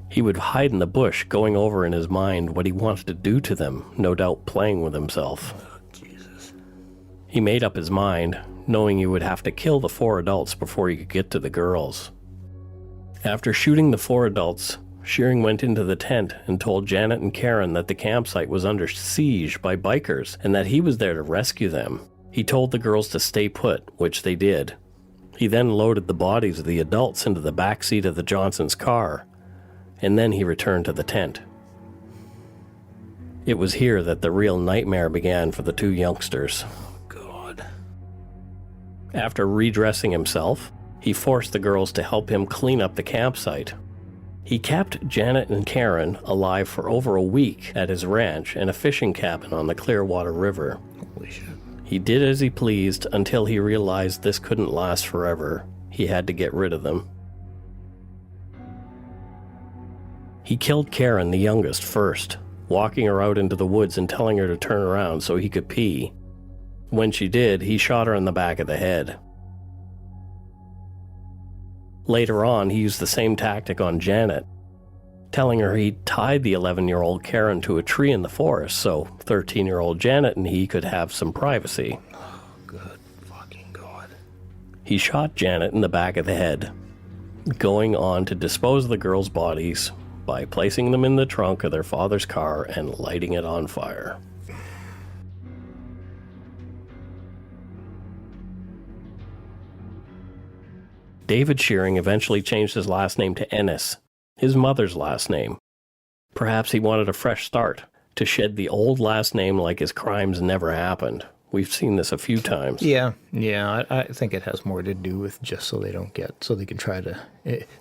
He would hide in the bush, going over in his mind what he wanted to do to them, no doubt playing with himself. Oh, Jesus. He made up his mind, knowing he would have to kill the 4 adults before he could get to the girls. After shooting the 4 adults, Shearing went into the tent and told Janet and Karen that the campsite was under siege by bikers and that he was there to rescue them. He told the girls to stay put, which they did. He then loaded the bodies of the adults into the back seat of the Johnsons' car, and then he returned to the tent. It was here that the real nightmare began for the two youngsters. God. After redressing himself, he forced the girls to help him clean up the campsite. He kept Janet and Karen alive for over a week at his ranch and a fishing cabin on the Clearwater River. Holy shit. He did as he pleased until he realized this couldn't last forever. He had to get rid of them. He killed Karen, the youngest, first, walking her out into the woods and telling her to turn around so he could pee. When she did, he shot her in the back of the head. Later on, he used the same tactic on Janet, telling her he'd tied the 11-year-old Karen to a tree in the forest so 13-year-old Janet and he could have some privacy. Oh, good fucking God. He shot Janet in the back of the head, going on to dispose of the girls' bodies by placing them in the trunk of their father's car and lighting it on fire. David Shearing eventually changed his last name to Ennis, his mother's last name. Perhaps he wanted a fresh start, to shed the old last name like his crimes never happened. We've seen this a few times. Yeah, I think it has more to do with just so they don't get, so they can try to,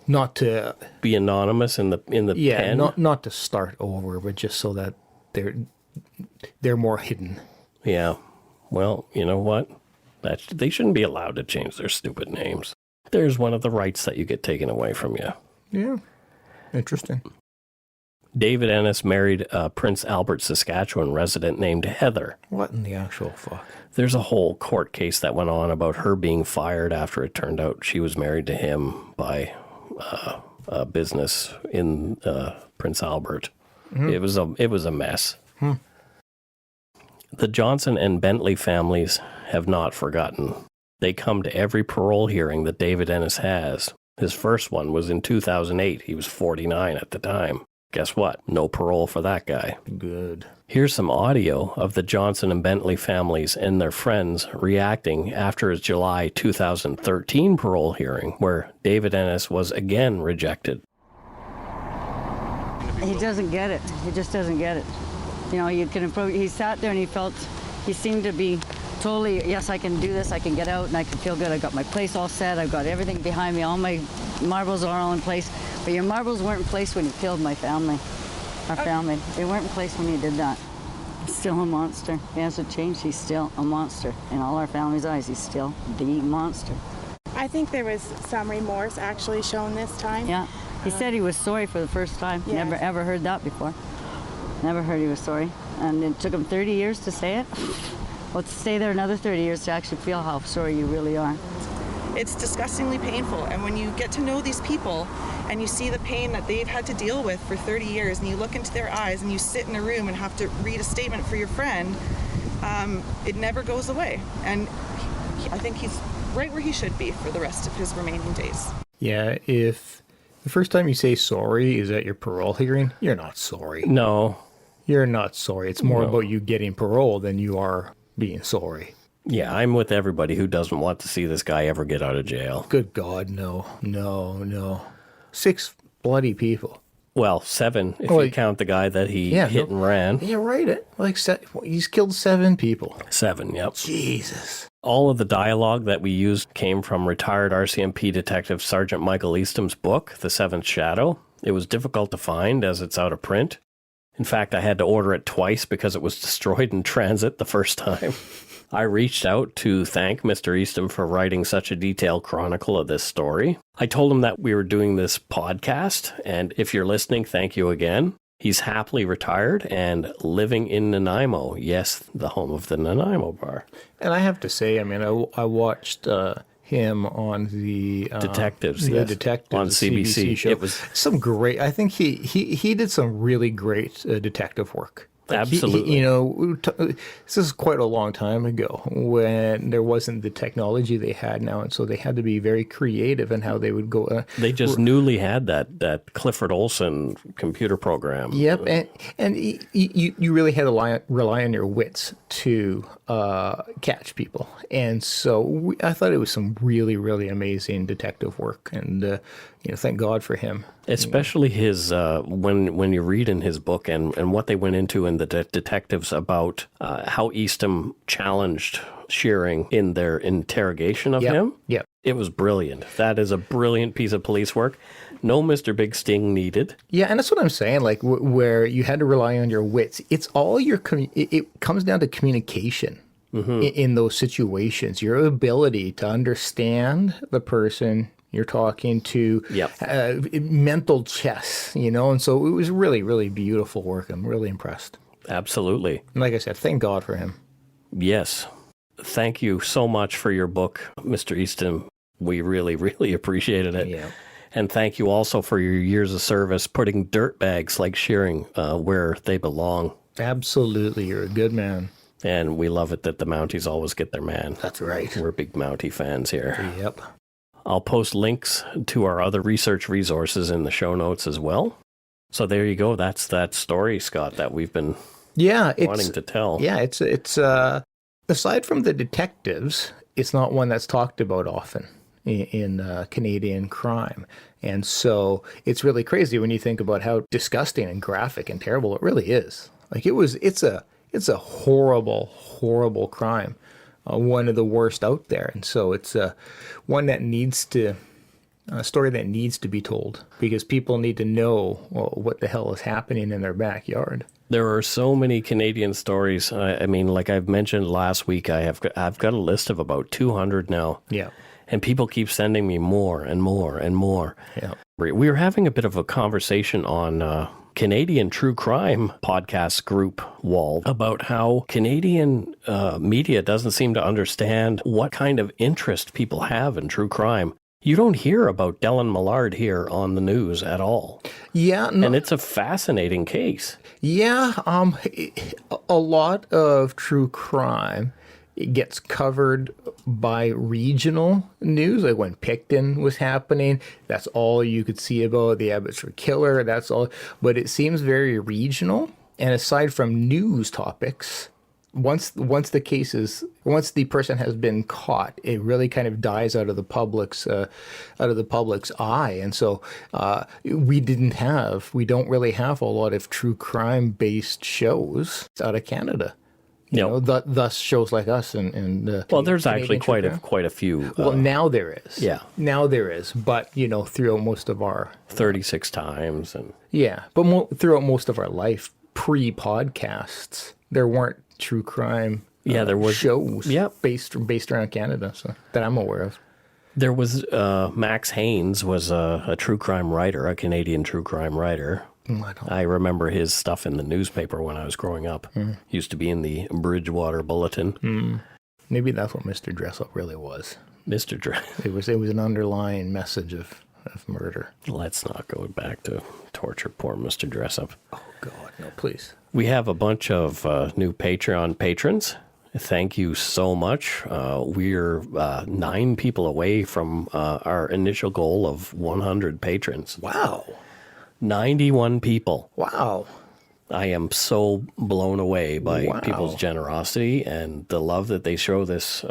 not to be anonymous in the pen? not to start over, but just so that they're more hidden. Yeah, well, you know what? They shouldn't be allowed to change their stupid names. There's one of the rights that you get taken away from you. Yeah, interesting. David Ennis married a Prince Albert, Saskatchewan resident named Heather. What in the actual fuck? There's a whole court case that went on about her being fired after it turned out she was married to him by a business in Prince Albert. Mm-hmm. It was a mess. The Johnson and Benntley families have not forgotten. They come to every parole hearing that David Ennis has. His first one was in 2008. He was 49 at the time. Guess what? No parole for that guy. Good. Here's some audio of the Johnson and Benntley families and their friends reacting after his July 2013 parole hearing, where David Ennis was again rejected. He doesn't get it. He just doesn't get it. You know, you can approach. He sat there and he seemed to be totally, yes, I can do this, I can get out and I can feel good. I've got my place all set, I've got everything behind me, all my marbles are all in place. But your marbles weren't in place when you killed my family, our family. They weren't in place when you did that. He's still a monster. He hasn't changed, he's still a monster. In all our family's eyes, he's still the monster. I think there was some remorse actually shown this time. Yeah, he said he was sorry for the first time. Yes. Never ever heard that before. Never heard he was sorry. And it took him 30 years to say it. Well, to stay there another 30 years to actually feel how sorry you really are. It's disgustingly painful, and when you get to know these people and you see the pain that they've had to deal with for 30 years and you look into their eyes and you sit in a room and have to read a statement for your friend, it never goes away. And I think he's right where he should be for the rest of his remaining days. Yeah, if the first time you say sorry is at your parole hearing, you're not sorry. No. You're not sorry. It's more about you getting parole than you are being sorry. Yeah, I'm with everybody who doesn't want to see this guy ever get out of jail. Good God, no. 6 bloody people. Well, 7 if you count the guy that he hit and ran. Yeah, right. He's killed 7 people. 7, yep. Jesus. All of the dialogue that we used came from retired RCMP Detective Sergeant Michael Easton's book, The Seventh Shadow. It was difficult to find as it's out of print. In fact, I had to order it twice because it was destroyed in transit the first time. I reached out to thank Mr. Easton for writing such a detailed chronicle of this story. I told him that we were doing this podcast, and if you're listening, thank you again. He's happily retired and living in Nanaimo. Yes, the home of the Nanaimo Bar. And I have to say, I mean, I watched him on the Detectives, the Detectives on CBC show. It was some great. I think he did some really great detective work. Absolutely. This is quite a long time ago when there wasn't the technology they had now, and so they had to be very creative in how they would go. They just newly had that Clifford Olson computer program. Yep, and you really had to rely on your wits to catch people, and so I thought it was some really, really amazing detective work, and thank God for him. Especially his when you read in his book and what they went into in the detectives about how Eastham challenged Shearing in their interrogation of him. Yep. It was brilliant. That is a brilliant piece of police work. No Mr. Big Sting needed. Yeah, and that's what I'm saying, like where you had to rely on your wits. It's all it comes down to communication in those situations, your ability to understand the person you're talking to, mental chess, and so it was really, really beautiful work. I'm really impressed. Absolutely. And like I said, thank God for him. Yes. Thank you so much for your book, Mr. Eastham. We really, really appreciated it. Yeah. And thank you also for your years of service putting dirtbags like Shearing where they belong. Absolutely. You're a good man. And we love it that the Mounties always get their man. That's right. We're big Mountie fans here. Yep. I'll post links to our other research resources in the show notes as well. So there you go. That's that story, Scott, that we've been wanting to tell. Yeah, it's aside from the detectives, it's not one that's talked about often in Canadian crime. And so it's really crazy when you think about how disgusting and graphic and terrible it really is. Like it's a horrible, horrible crime. One of the worst out there. And so it's one that a story that needs to be told because people need to know what the hell is happening in their backyard. There are so many Canadian stories. I mean, like I've mentioned last week, I've got a list of about 200 now. Yeah. And people keep sending me more and more and more. Yeah. We were having a bit of a conversation on Canadian True Crime podcast group wall about how Canadian media doesn't seem to understand what kind of interest people have in true crime. You don't hear about Dylan Millard here on the news at all. Yeah. No. And it's a fascinating case. Yeah. A lot of true crime, it gets covered by regional news, like when Picton was happening. That's all you could see about the Abbotsford killer. That's all. But it seems very regional. And aside from news topics, once the person has been caught, it really kind of dies out of the public's eye. And so we don't really have a lot of true crime based shows out of Canada. Thus shows like us and there's actually quite a few. Well, now there is. Yeah. Now there is, but throughout most of our 36 times and throughout most of our life pre-podcasts, there weren't true crime. There was shows. Based around Canada, so that I'm aware of. There was Max Haynes was a true crime writer, a Canadian true crime writer. I remember his stuff in the newspaper when I was growing up. Used to be in the Bridgewater Bulletin. Maybe that's what Mr. Dressup really was. Mr. Dressup. It was an underlying message of murder. Let's not go back to torture poor Mr. Dressup. Oh, God, no, please. We have a bunch of new Patreon patrons. Thank you so much. We're 9 people away from our initial goal of 100 patrons. Wow. 91 people. Wow. I am so blown away by people's generosity and the love that they show this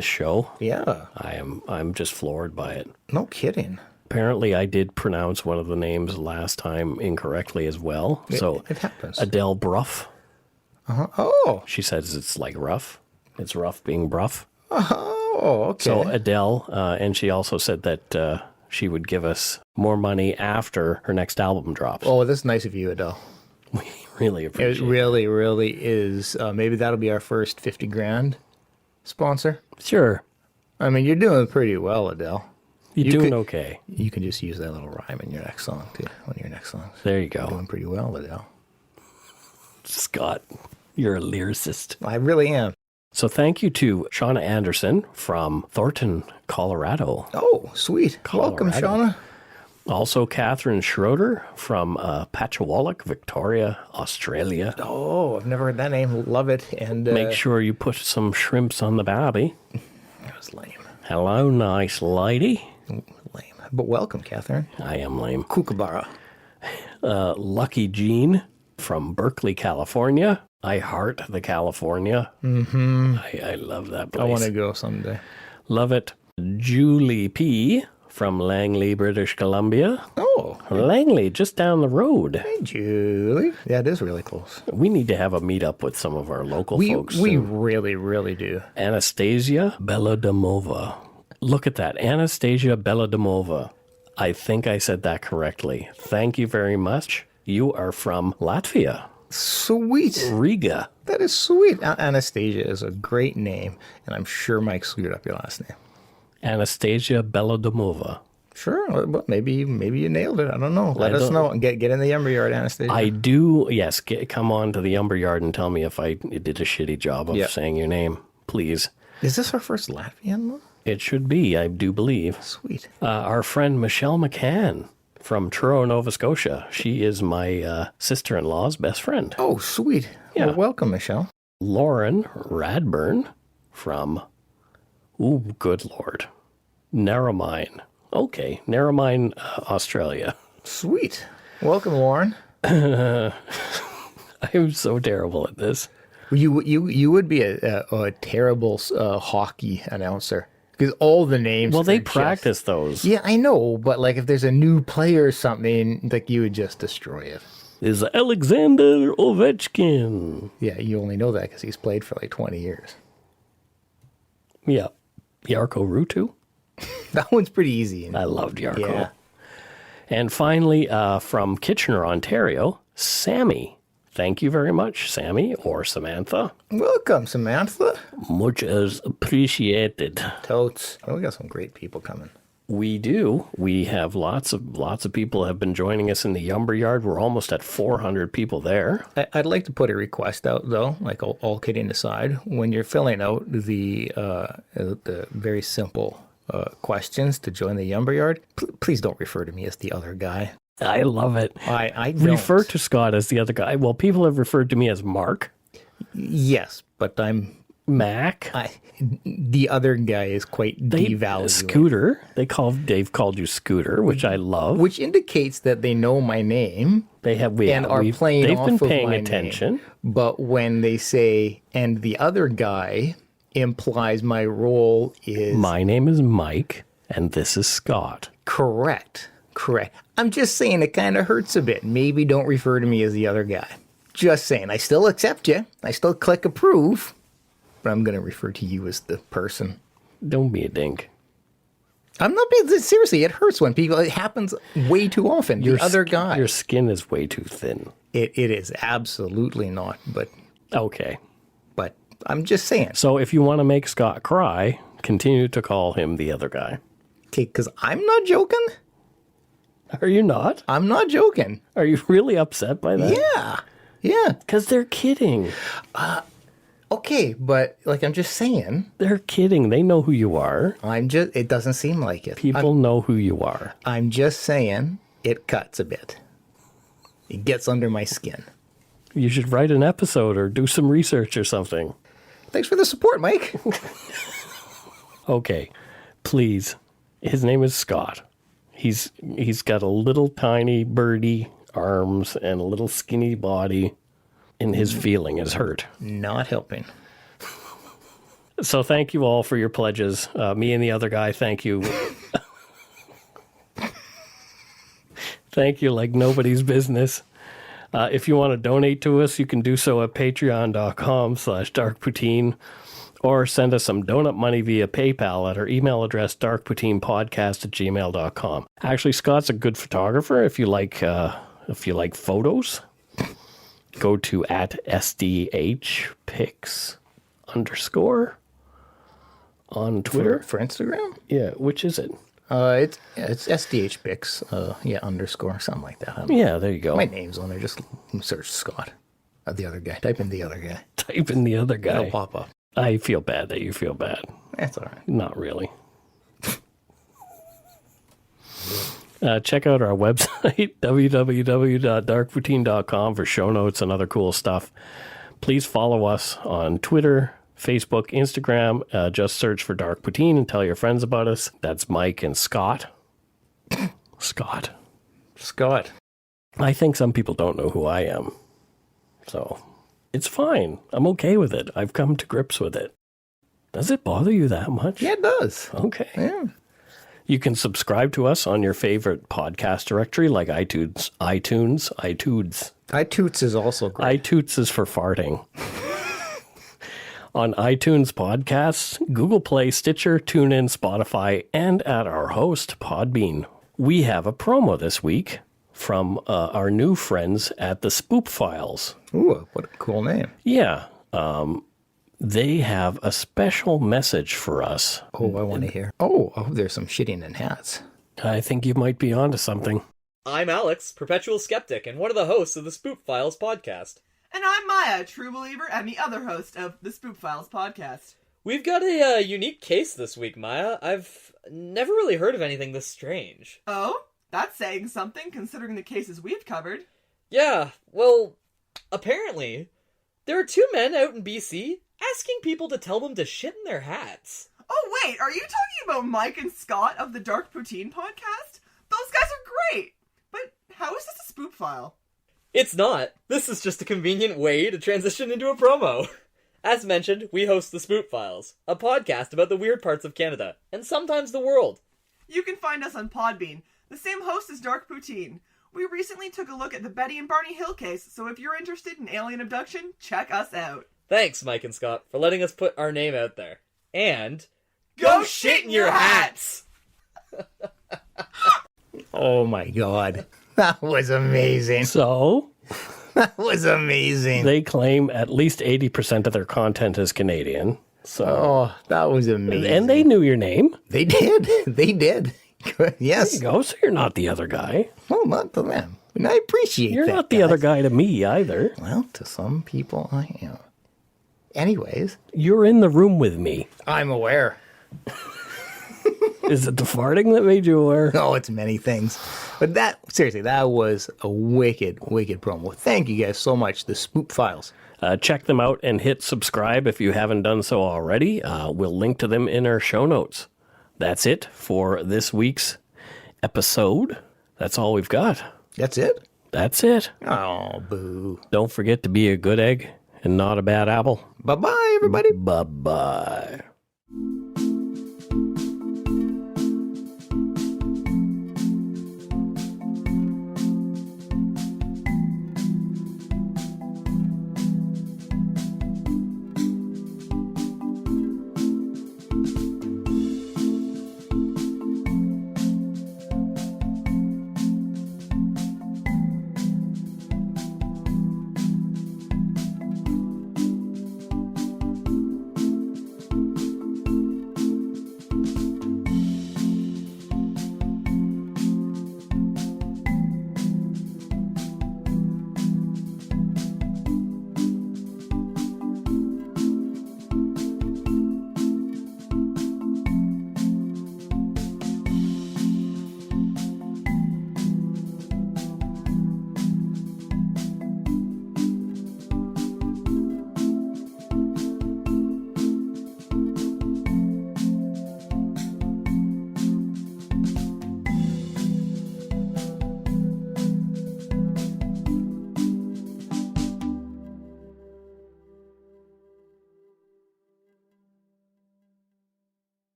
show. Yeah. I'm just floored by it. No kidding. Apparently, I did pronounce one of the names last time incorrectly as well. It happens. Adele Bruff. Oh. She says it's like rough. It's rough being bruff. Oh, okay. So Adele, and she also said that she would give us more money after her next album drops. Oh, that's nice of you, Adele. We really appreciate it. It really, really is. Maybe that'll be our first 50 grand sponsor. Sure. I mean, you're doing pretty well, Adele. You're doing okay. You can just use that little rhyme in your next song, too. One of your next songs. There you go. You're doing pretty well, Adele. Scott, you're a lyricist. I really am. So thank you to Shauna Anderson from Thornton, Colorado. Oh, sweet. Colorado. Welcome, Shauna. Also, Catherine Schroeder from Patchawallock, Victoria, Australia. Oh, I've never heard that name. Love it. And Make sure you put some shrimps on the barbie. That was lame. Hello, nice lady. Lame. But welcome, Catherine. I am lame. Kookaburra. Lucky Jean from Berkeley, California. I heart the California. Mm-hmm. I love that place. I want to go someday. Love it. Julie P. from Langley, British Columbia. Oh. Langley, just down the road. Hey, Julie. Yeah, it is really close. We need to have a meetup with some of our local folks. We really, really do. Anastasia Belodimova. Look at that. Anastasia Belodimova. I think I said that correctly. Thank you very much. You are from Latvia. Sweet. Riga. That is sweet. Anastasia is a great name, and I'm sure Mike screwed up your last name. Anastasia Belodimova. Sure, but maybe you nailed it. I don't know. Let us know and get in the Umber Yard, Anastasia. I do, yes. Come on to the Umber Yard and tell me if I did a shitty job of saying your name, please. Is this our first Latvian one? It should be, I do believe. Sweet. Our friend Michelle McCann from Truro, Nova Scotia. She is my sister-in-law's best friend. Oh, sweet. Yeah. Well, welcome, Michelle. Lauren Radburn from, good Lord, Narromine. Okay, Narromine, Australia. Sweet. Welcome, Lauren. I'm so terrible at this. You would be a terrible hockey announcer. Because all the names. Well, they practice those. Yeah, I know, but like if there's a new player or something, like you would just destroy it. Is Alexander Ovechkin. Yeah, you only know that because he's played for like 20 years. Yeah. Yarko Rutu. That one's pretty easy. I loved Yarko. Yeah. And finally, from Kitchener, Ontario, Sammy. Thank you very much, Sammy or Samantha. Welcome, Samantha. Much as appreciated. Totes. Oh, we got some great people coming. We do. We have lots of people have been joining us in the Umber Yard. We're almost at 400 people there. I'd like to put a request out, though, like all kidding aside. When you're filling out the very simple questions to join the Umber Yard, please don't refer to me as the other guy. I love it. I don't. Refer to Scott as the other guy. Well, people have referred to me as Mark. Yes, but I'm Mac. The other guy is quite devaluing. Scooter. They've called you Scooter, which I love. Which indicates that they know my name. They have. And are playing They've off been of paying my attention. Name. But when they say, and the other guy implies my role is. My name is Mike, and this is Scott. Correct. I'm just saying it kind of hurts a bit. Maybe don't refer to me as the other guy. Just saying. I still accept you. I still click approve. But I'm going to refer to you as the person. Don't be a dink. I'm not being... Seriously, it hurts when people... It happens way too often. The other guy. Your skin is way too thin. It is absolutely not, but... Okay. But I'm just saying. So if you want to make Scott cry, continue to call him the other guy. Okay, because I'm not joking. Are you not? I'm not joking. Are you really upset by that? Yeah. Because they're kidding. Okay, but like I'm just saying. They're kidding. They know who you are. It doesn't seem like it. People know who you are. I'm just saying it cuts a bit. It gets under my skin. You should write an episode or do some research or something. Thanks for the support, Mike. Okay, please. His name is Scott. He's got a little tiny birdie arms and a little skinny body, and his feeling is hurt. Not helping. So thank you all for your pledges. Me and the other guy, thank you. Thank you like nobody's business. If you want to donate to us, you can do so at patreon.com/darkpoutine. Or send us some donut money via PayPal at our email address, darkpoutine@gmail.com. Actually, Scott's a good photographer. If you like photos, go to @SDHpics_ on Twitter. For Instagram? Yeah, which is it? It's SDHpics, _ something like that. Yeah, there you go. My name's on there. Just search Scott. The other guy. Type in the other guy. Type in the other guy. It'll pop up. I feel bad that you feel bad. That's all right. Not really. Check out our website, www.darkpoutine.com, for show notes and other cool stuff. Please follow us on Twitter, Facebook, Instagram. Just search for Dark Poutine and tell your friends about us. That's Mike and Scott. Scott. I think some people don't know who I am. So it's fine. I'm okay with it. I've come to grips with it. Does it bother you that much? Yeah, it does. Okay. Yeah. You can subscribe to us on your favorite podcast directory like iTunes. iTunes is also great. iTunes is for farting. On iTunes podcasts, Google Play, Stitcher, TuneIn, Spotify, and at our host, Podbean. We have a promo this week from our new friends at the Spoop Files. Ooh, what a cool name. Yeah. They have a special message for us. Oh, I want to hear. Oh, there's some shitting in hats. I think you might be onto something. I'm Alex, perpetual skeptic, and one of the hosts of the Spoop Files podcast. And I'm Maya, true believer, and the other host of the Spoop Files podcast. We've got a unique case this week, Maya. I've never really heard of anything this strange. Oh? That's saying something, considering the cases we've covered. Yeah, well, apparently, there are two men out in BC asking people to tell them to shit in their hats. Oh, wait, are you talking about Mike and Scott of the Dark Poutine podcast? Those guys are great! But how is this a spoop file? It's not. This is just a convenient way to transition into a promo. As mentioned, we host the Spoop Files, a podcast about the weird parts of Canada, and sometimes the world. You can find us on Podbean, the same host as Dark Poutine. We recently took a look at the Betty and Barney Hill case, so if you're interested in alien abduction, check us out. Thanks, Mike and Scott, for letting us put our name out there. And go shit in your hats! Oh my God. That was amazing. So? That was amazing. They claim at least 80% of their content is Canadian. So. Oh, that was amazing. And they knew your name? They did. They did. Yes. There you go. So you're not the other guy. Well, not to them. And I appreciate that. You're not the other guy to me either. Well, to some people I am. Anyways. You're in the room with me. I'm aware. Is it the farting that made you aware? Oh, it's many things. But seriously, that was a wicked promo. Thank you guys so much. The Spoop Files. Check them out and hit subscribe if you haven't done so already. We'll link to them in our show notes. That's it for this week's episode. That's all we've got. That's it? That's it. Oh, boo. Don't forget to be a good egg and not a bad apple. Bye-bye, everybody. Bye-bye.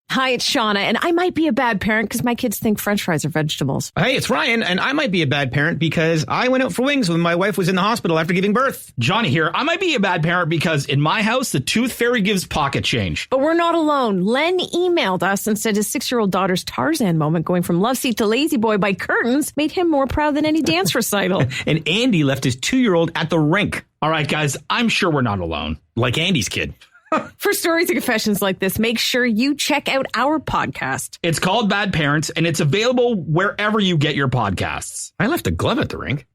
Hi, it's Shauna, and I might be a bad parent because my kids think French fries are vegetables. Hey, it's Ryan, and I might be a bad parent because I went out for wings when my wife was in the hospital after giving birth. Johnny here. I might be a bad parent because in my house, the tooth fairy gives pocket change. But we're not alone. Len emailed us and said his 6-year-old daughter's Tarzan moment going from love seat to lazy boy by curtains made him more proud than any dance recital. And Andy left his 2-year-old at the rink. All right, guys, I'm sure we're not alone. Like Andy's kid. For stories and confessions like this, make sure you check out our podcast. It's called Bad Parents, and it's available wherever you get your podcasts. I left a glove at the rink.